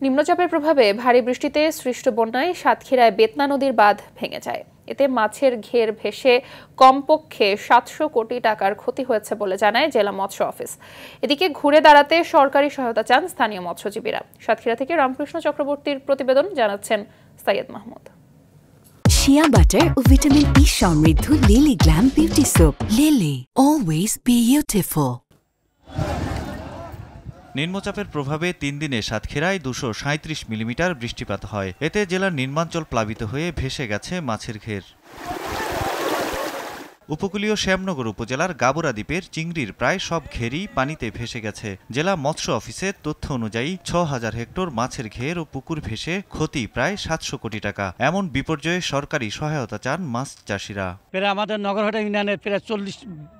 নিম্নচাপের প্রভাবে ভারী বৃষ্টিতে সৃষ্ট বন্যায় সাতক্ষীরায় বেতনা নদীর বাঁধ ভেঙে যায়। এতে মাছের ঘের ভেসে কমপক্ষে 700 কোটি টাকার ক্ষতি হয়েছে বলে জানায় জেলা মৎস্য অফিস। এদিকে ঘুরে দাঁড়াতে সরকারি সহায়তা চান স্থানীয় মৎস্যজীবীরা। সাতক্ষীরা থেকে রামকৃষ্ণ চক্রবর্তীর প্রতিবেদন, জানাচ্ছেন সৈয়দ মাহমুদ। শিয়া বাটার ও ভিটামিন ই সমৃদ্ধ lily glam beauty soap. Lily, always beautiful. নিম্নচাপের প্রভাবে 3 দিনে সাতক্ষীরায় 237 মিলিমিটার বৃষ্টিপাত হয়। এতে জেলার নিম্নাঞ্চল প্লাবিত হয়ে ভেসে গেছে মাছের ঘের। উপকূলীয় শ্যামনগর উপজেলার গাবুরা দ্বীপের চিংড়ির প্রায় সব ঘেরই পানিতে ভেসে গেছে। জেলা মৎস্য অফিসের তথ্য অনুযায়ী 6000 হেক্টর মাছের ঘের ও পুকুর ভেসে ক্ষতি প্রায় 700 কোটি টাকা। এমন বিপর্যয়ে সরকারি সহায়তা চান মাছ চাষিরা। প্রায় আমাদের নগরহাটা ইউনিয়নের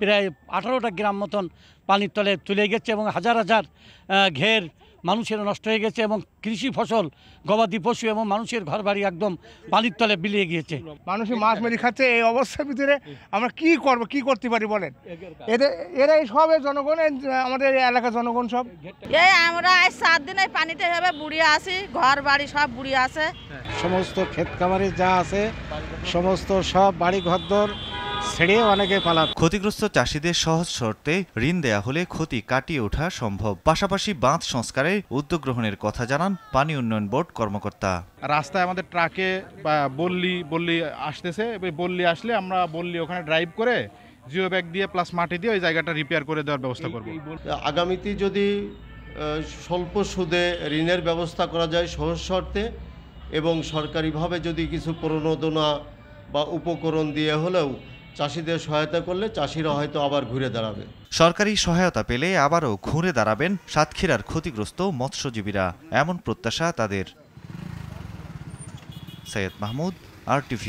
প্রায় 18টা গ্রাম মতন পানির তলে চলে গেছে এবং হাজার হাজার ঘের মানুষের নষ্ট হয়ে গেছে এবং কৃষি ফসল, গবাদি পশু এবং মানুষের ঘরবাড়ি একদম পানির তলে বিলিয়ে গিয়েছে। মানুষের মাছ মেরে খাচ্ছে। এই অবস্থার ভিতরে আমরা কি করব, কি করতে পারি বলেন? এরা সব জনগণ, আমাদের এলাকার জনগণ সব আমরা 7 দিনে পানিতে এভাবে বুড়িয়ে আসি, ঘর বাড়ি সব বুড়িয়ে আছে। সমস্ত ক্ষেত খামারে যা আছে সমস্ত সব বাড়ি ঘরদর ছেড়ে অনেকে পালাত। ক্ষতিগ্রস্ত চাষিদের সহজ শর্তে ঋণ দেয়া হলে ক্ষতি কাটিয়ে ওঠা সম্ভব। পাশাপাশি বাঁধ সংস্কারে উদ্যোগ গ্রহণের কথা জানান পানি উন্নয়ন বোর্ড কর্মকর্তা। রাস্তায় আমাদের ট্রাকে বা বল্লি আসতেছে, বল্লি আসলে আমরা বল্লি ওখানে ড্রাইভ করে জিও ব্যাগ দিয়ে প্লাস মাটি দিয়ে ওই জায়গাটা রিপেয়ার করে দেওয়ার ব্যবস্থা করব। আগামীতে যদি স্বল্প সুদে ঋণের ব্যবস্থা করা যায় সহজ শর্তে, এবং সরকারিভাবে যদি কিছু প্রণোদনা বা উপকরণ দিয়ে হলেও চাষিদের সহায়তা করলে চাষিরা হয়তো আবার ঘুরে দাঁড়াবে। সরকারি সহায়তা পেলে আবারও ঘুরে দাঁড়াবেন সাতক্ষীরার ক্ষতিগ্রস্ত মৎস্যজীবীরা, এমন প্রত্যাশা তাদের। সৈয়দ মাহমুদ, RTV।